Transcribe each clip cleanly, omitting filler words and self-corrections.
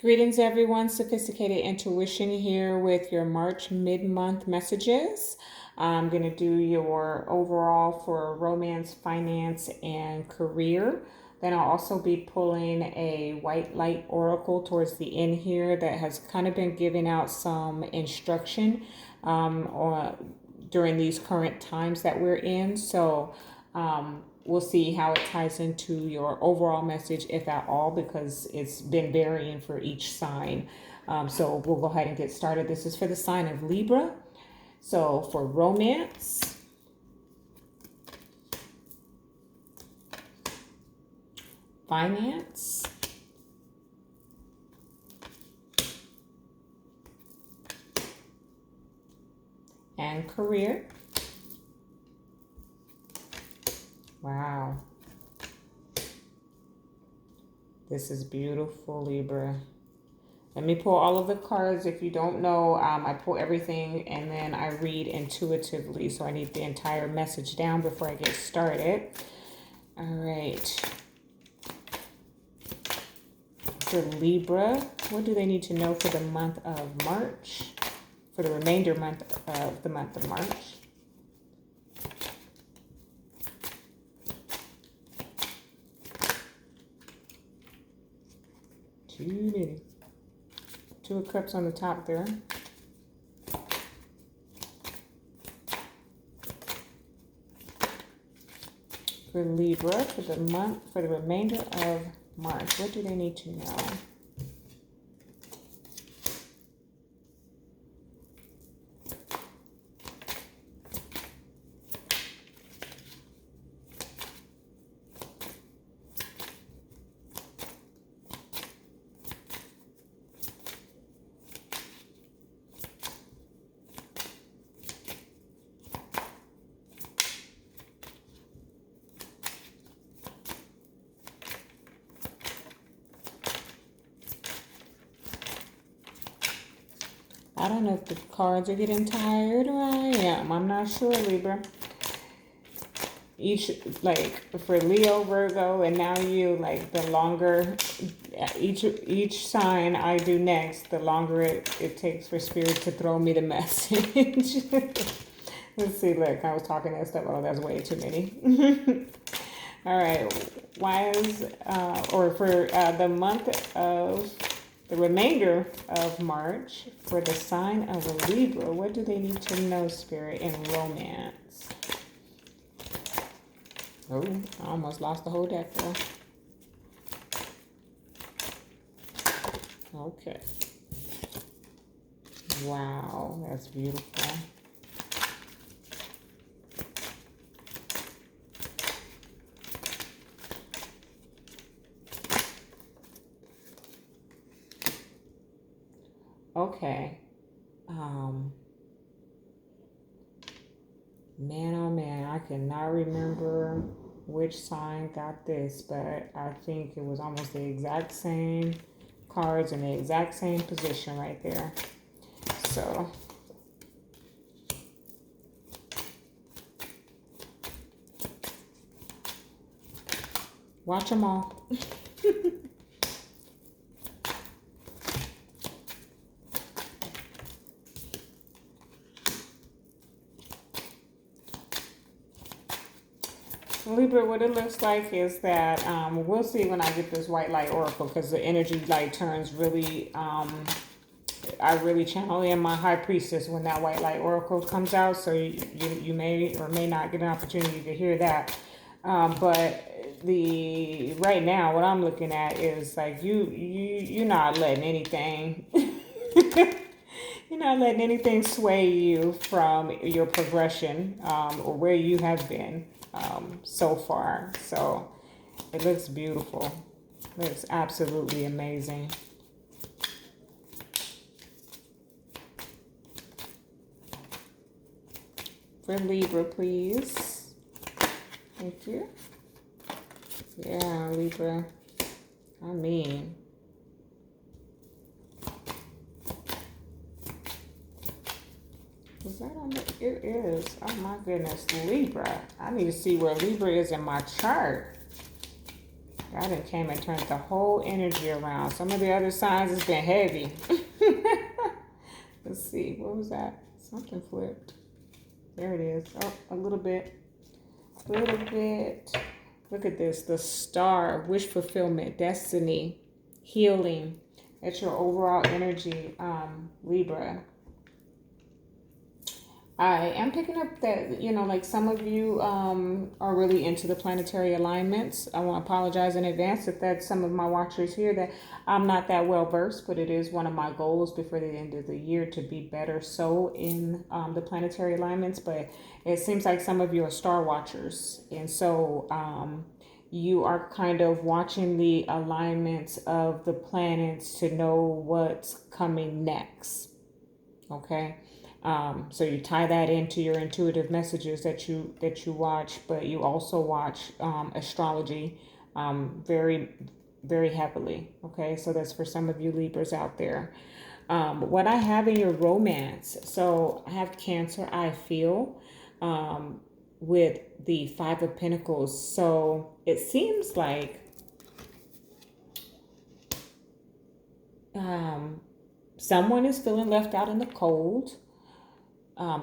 Greetings, everyone. Sophisticated Intuition here with your March mid-month messages. I'm going to do your overall for romance, finance, and career. Then I'll also be pulling a white light oracle towards the end here that has kind of been giving out some instruction during these current times that we're in. So we'll see how it ties into your overall message, if at all, because it's been varying for each sign. So we'll go ahead and get started. This is for the sign of Libra. So for romance, finance, and career. Wow. This is beautiful, Libra. Let me pull all of the cards. If you don't know, I pull everything and then I read intuitively. So I need the entire message down before I get started. All right. For Libra, what do they need to know for the month of March? For the remainder month of the month of March. Too many. Two of Cups on the top there. For Libra, for the month, for the remainder of March, what do they need to know? I don't know if the cards are getting tired or I am. I'm not sure, Libra. Like for Leo, Virgo, and now you, like the longer each sign I do next, the longer it takes for Spirit to throw me the message. Let's see, look, I was talking that stuff. Oh, that's way too many. All right. Why is, or for the month of, the remainder of March, for the sign of Libra, what do they need to know, Spirit, in romance? Oh, I almost lost the whole deck there. Okay. Wow, that's beautiful. Okay. Man, oh man, I cannot remember which sign got this, but I think it was almost the exact same cards in the exact same position right there. So, watch them all. Libra, what it looks like is that we'll see when I get this white light oracle, because the energy light turns really, I really channel in my high priestess when that white light oracle comes out. So you may or may not get an opportunity to hear that. But right now, what I'm looking at is like you're not letting anything. You're not letting anything sway you from your progression or where you have been so far. So it looks beautiful. It looks absolutely amazing. For Libra, please. Thank you. Yeah, Libra. I mean, is that on the, it is. Oh my goodness, Libra. I need to see where Libra is in my chart. I done came and turned the whole energy around. Some of the other signs has been heavy. Let's see, what was that? Something flipped. There it is. Oh, a little bit. Little bit. Look at this. The star, wish fulfillment, destiny, healing. That's your overall energy, Libra. I am picking up that, like some of you are really into the planetary alignments. I want to apologize in advance if that's some of my watchers here that I'm not that well versed, but it is one of my goals before the end of the year to be better so in the planetary alignments. But it seems like some of you are star watchers. And so you are kind of watching the alignments of the planets to know what's coming next. Okay. So you tie that into your intuitive messages that you watch, but you also watch astrology very, very heavily. Okay, so that's for some of you Libras out there. What I have in your romance, so I have Cancer, I feel, with the Five of Pentacles. So it seems like someone is feeling left out in the cold. I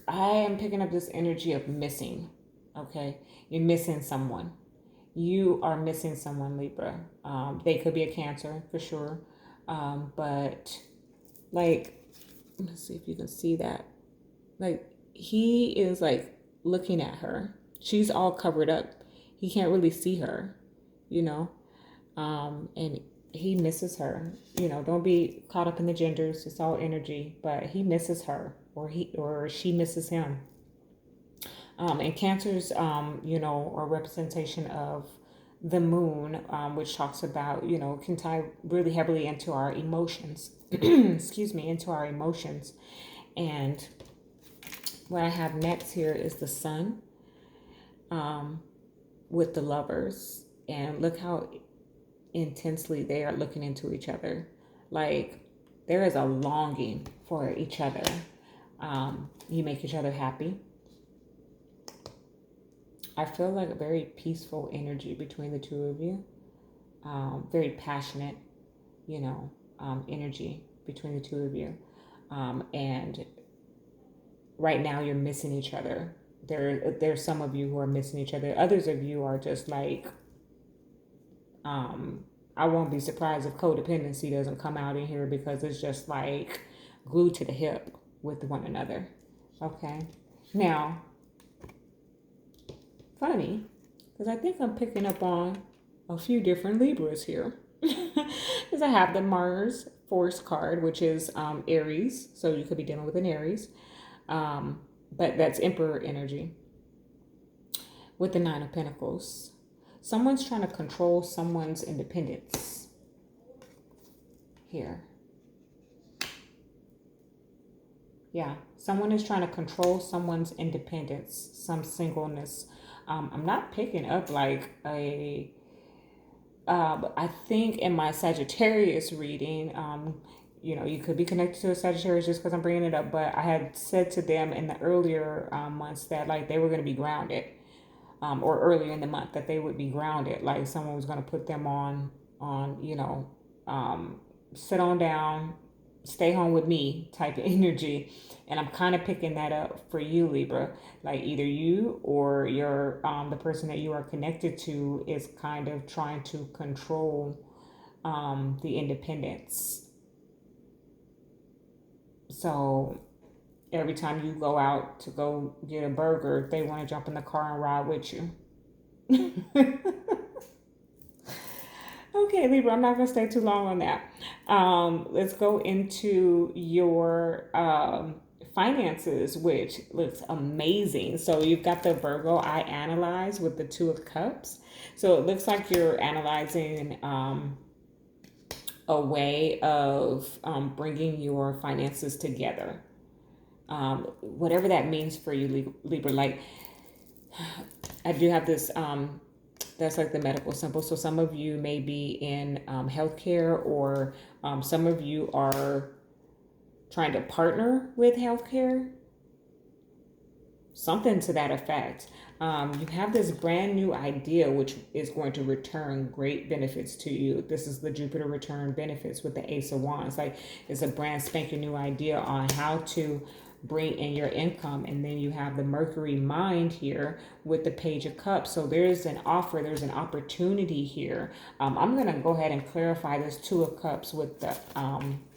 am picking up this energy of missing. Okay, you're missing someone. You are missing someone, Libra. They could be a Cancer for sure, but like, let's see if you can see that. Like he is like looking at her. She's all covered up. He can't really see her, and he misses her. Don't be caught up in the genders. It's all energy, but he misses her, or she misses him. And Cancer's, a representation of the moon, which talks about, can tie really heavily into our emotions. Excuse me, into our emotions. And what I have next here is the sun, with the lovers, and look how intensely they are looking into each other. Like there is a longing for each other. You make each other happy. I feel like a very peaceful energy between the two of you. Very passionate, energy between the two of you. And right now you're missing each other. There's some of you who are missing each other. Others of you are just like, I won't be surprised if codependency doesn't come out in here, because it's just like glued to the hip with one another. Okay. Now, funny, because I think I'm picking up on a few different Libras here. Because I have the Mars Force card, which is Aries. So you could be dealing with an Aries. But that's Emperor energy. With the Nine of Pentacles. Someone's trying to control someone's independence here. Yeah, someone is trying to control someone's independence, some singleness. I'm not picking up like I think in my Sagittarius reading, you could be connected to a Sagittarius just because I'm bringing it up, but I had said to them in the earlier months that like they were going to be grounded. Or earlier in the month that they would be grounded, like someone was going to put them on, sit on down, stay home with me type of energy. And I'm kind of picking that up for you, Libra. Like either you or your the person that you are connected to is kind of trying to control the independence. So every time you go out to go get a burger, they want to jump in the car and ride with you. Okay, Libra, I'm not going to stay too long on that. Let's go into your finances, which looks amazing. So you've got the Virgo I analyze with the Two of Cups. So it looks like you're analyzing a way of bringing your finances together. Whatever that means for you, Libra. Like, I do have this, that's like the medical symbol. So some of you may be in healthcare, or some of you are trying to partner with healthcare. Something to that effect. You have this brand new idea which is going to return great benefits to you. This is the Jupiter return benefits with the Ace of Wands. Like, it's a brand spanking new idea on how to bring in your income. And then you have the Mercury mind here with the Page of Cups. So there's an offer, there's an opportunity here. I'm going to go ahead and clarify this Two of Cups with the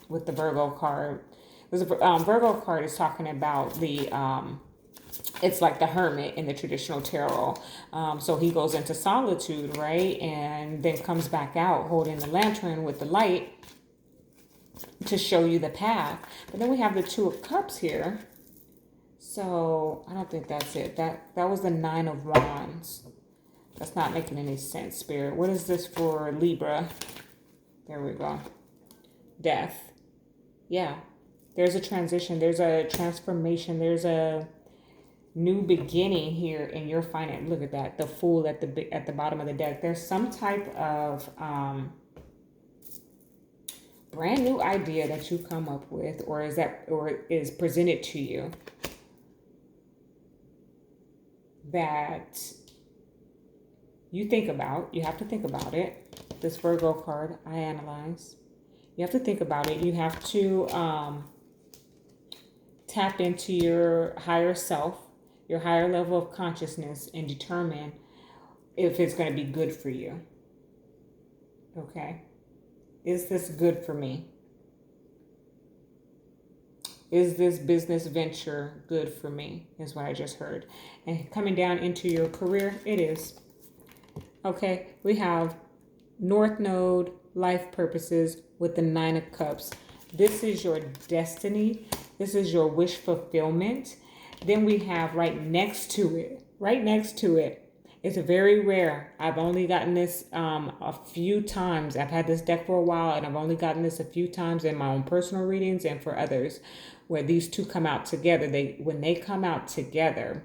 Virgo card. This Virgo card is talking about the it's like the Hermit in the traditional tarot. So he goes into solitude, right? And then comes back out holding the lantern with the light to show you the path. But then we have the Two of Cups here. So I don't think that's it. That was the Nine of Wands. That's not making any sense, Spirit. What is this for Libra? There we go. Death. Yeah. There's a transition. There's a transformation. There's a new beginning here in your finance. Look at that. The Fool at the bottom of the deck. There's some type of brand new idea that you come up with, or is presented to you, that you think about. You have to think about it. This Virgo card, I analyze. You have to think about it. You have to tap into your higher self, your higher level of consciousness, and determine if it's going to be good for you. Okay. Is this good for me? Is this business venture good for me? Is what I just heard. And coming down into your career, it is. Okay. We have North Node, life purposes with the Nine of Cups. This is your destiny. This is your wish fulfillment. Then we have right next to it, it's very rare. I've only gotten this a few times. I've had this deck for a while, and I've only gotten this a few times in my own personal readings and for others, where these two come out together. When they come out together,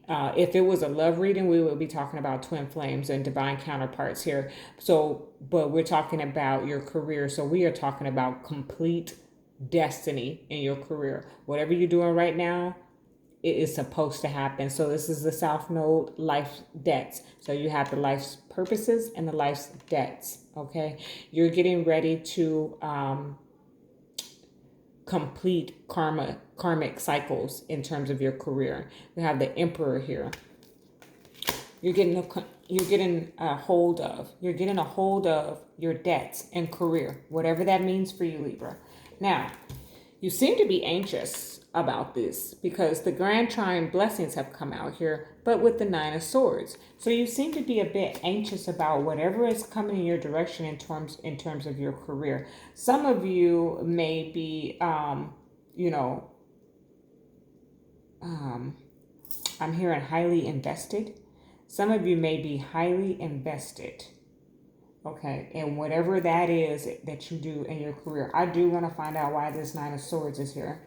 if it was a love reading, we would be talking about twin flames and divine counterparts here. So, but we're talking about your career. So we are talking about complete destiny in your career. Whatever you're doing right now, it is supposed to happen. So this is the South Node, life debts. So you have the life's purposes and the life's debts. Okay. You're getting ready to complete karmic cycles in terms of your career. We have the Emperor here. You're getting a hold of your debts and career, whatever that means for you, Libra. Now, you seem to be anxious about this because the Grand Trine blessings have come out here, but with the Nine of Swords. So you seem to be a bit anxious about whatever is coming in your direction in terms of your career. Some of you may be, I'm hearing highly invested. Some of you may be highly invested. Okay, and whatever that is that you do in your career. I do want to find out why this Nine of Swords is here.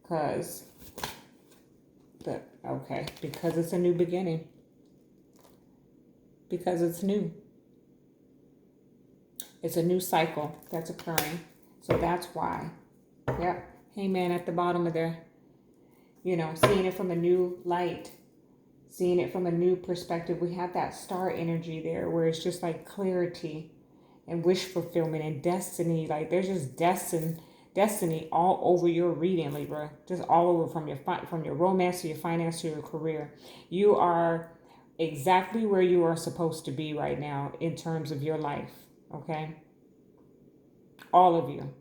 Because it's a new beginning. Because it's new. It's a new cycle that's occurring. So that's why. Yep. Hangman at the bottom of there. Seeing it from a new light. Seeing it from a new perspective. We have that star energy there where it's just like clarity and wish fulfillment and destiny. Like there's just destiny all over your reading, Libra. Just all over, from your romance to your finance to your career. You are exactly where you are supposed to be right now in terms of your life. Okay? All of you.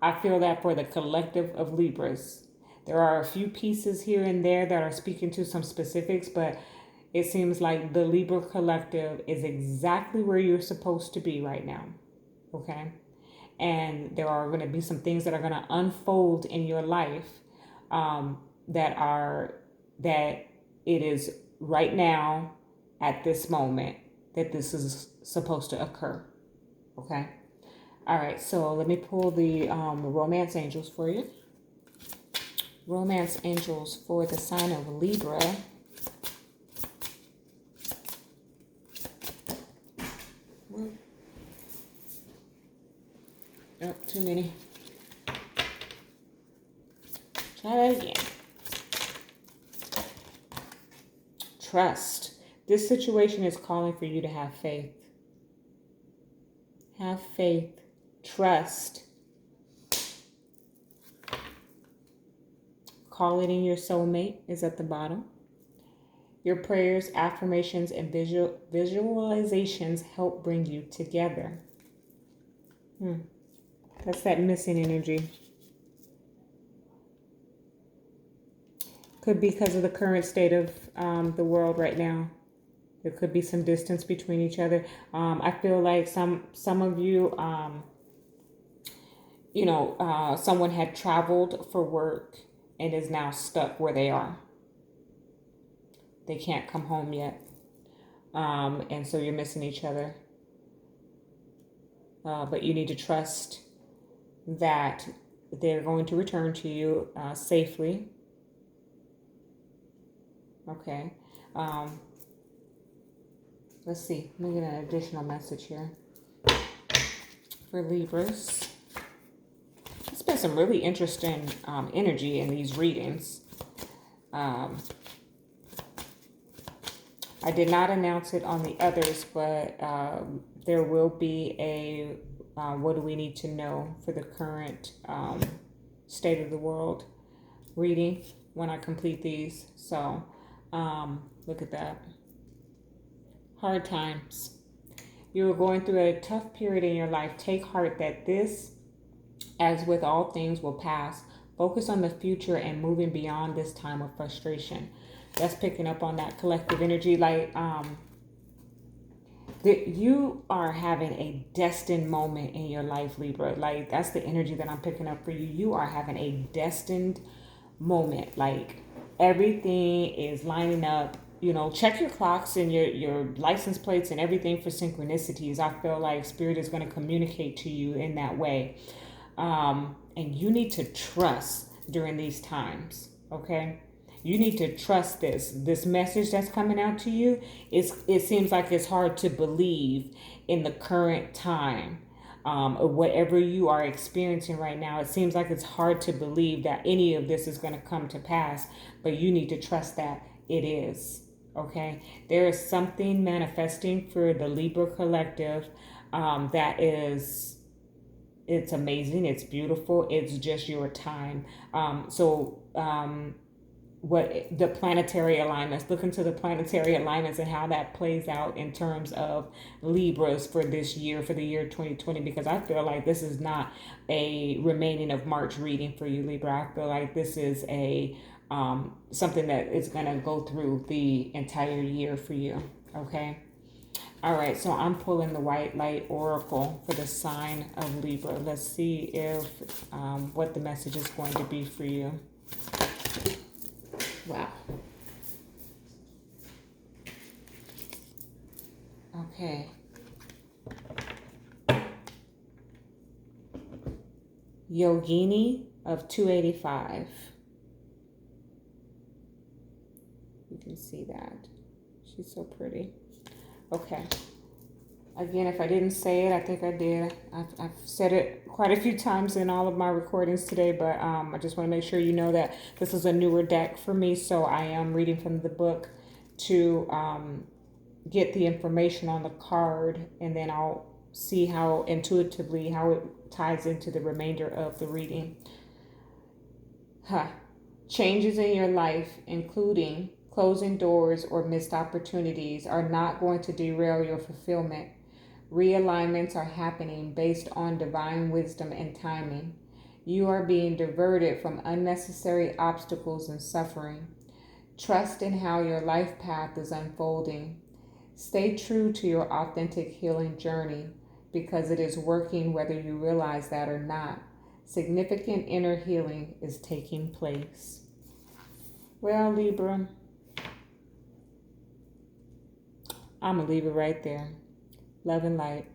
I feel that for the collective of Libras. There are a few pieces here and there that are speaking to some specifics, but it seems like the Libra collective is exactly where you're supposed to be right now. Okay? And there are going to be some things that are going to unfold in your life that it is right now at this moment that this is supposed to occur. Okay. All right. So let me pull the romance angels for you. Romance angels for the sign of Libra. Oh, too many. Try that again. trust. This situation is calling for you to have faith. Have faith. Trust. Call it in your soulmate is at the bottom. Your prayers, affirmations, and visualizations help bring you together. That's that missing energy. Could be because of the current state of the world right now. There could be some distance between each other. I feel like some of you, someone had traveled for work and is now stuck where they are. They can't come home yet. And so you're missing each other. But you need to trust that they're going to return to you safely. Okay. Let's see. Let me get an additional message here for Libras. There's been some really interesting energy in these readings. I did not announce it on the others, but there will be a what do we need to know for the current state of the world reading when I complete these. So look at that. Hard times. You are going through a tough period in your life. Take heart that this, as with all things, will pass. Focus on the future and moving beyond this time of frustration. That's picking up on that collective energy. Like that you are having a destined moment in your life, Libra. Like that's the energy that I'm picking up for you. You are having a destined moment. Like everything is lining up. Check your clocks and your license plates and everything for synchronicities. I feel like Spirit is going to communicate to you in that way. And you need to trust during these times, okay? You need to trust this message that's coming out to you. It seems like it's hard to believe in the current time. Whatever you are experiencing right now, it seems like it's hard to believe that any of this is going to come to pass, but you need to trust that it is. Okay, there is something manifesting for the Libra collective it's amazing, it's beautiful, it's just your time. What the planetary alignments, look into the planetary alignments and how that plays out in terms of Libras for this year, for the year 2020, because I feel like this is not a remaining of March reading for you, Libra. I feel like this is a something that is going to go through the entire year for you. Okay. All right. So I'm pulling the White Light Oracle for the sign of Libra. Let's see if what the message is going to be for you. Wow. Okay. Yogini of 285. You can see that. She's so pretty. Okay. Again, if I didn't say it, I think I did. I've said it quite a few times in all of my recordings today, but I just want to make sure you know that this is a newer deck for me, so I am reading from the book to get the information on the card, and then I'll see how intuitively how it ties into the remainder of the reading. Changes in your life, including closing doors or missed opportunities, are not going to derail your fulfillment. Realignments are happening based on divine wisdom and timing. You are being diverted from unnecessary obstacles and suffering. Trust in how your life path is unfolding. Stay true to your authentic healing journey because it is working whether you realize that or not. Significant inner healing is taking place. Well, Libra, I'm going to leave it right there. Love and light.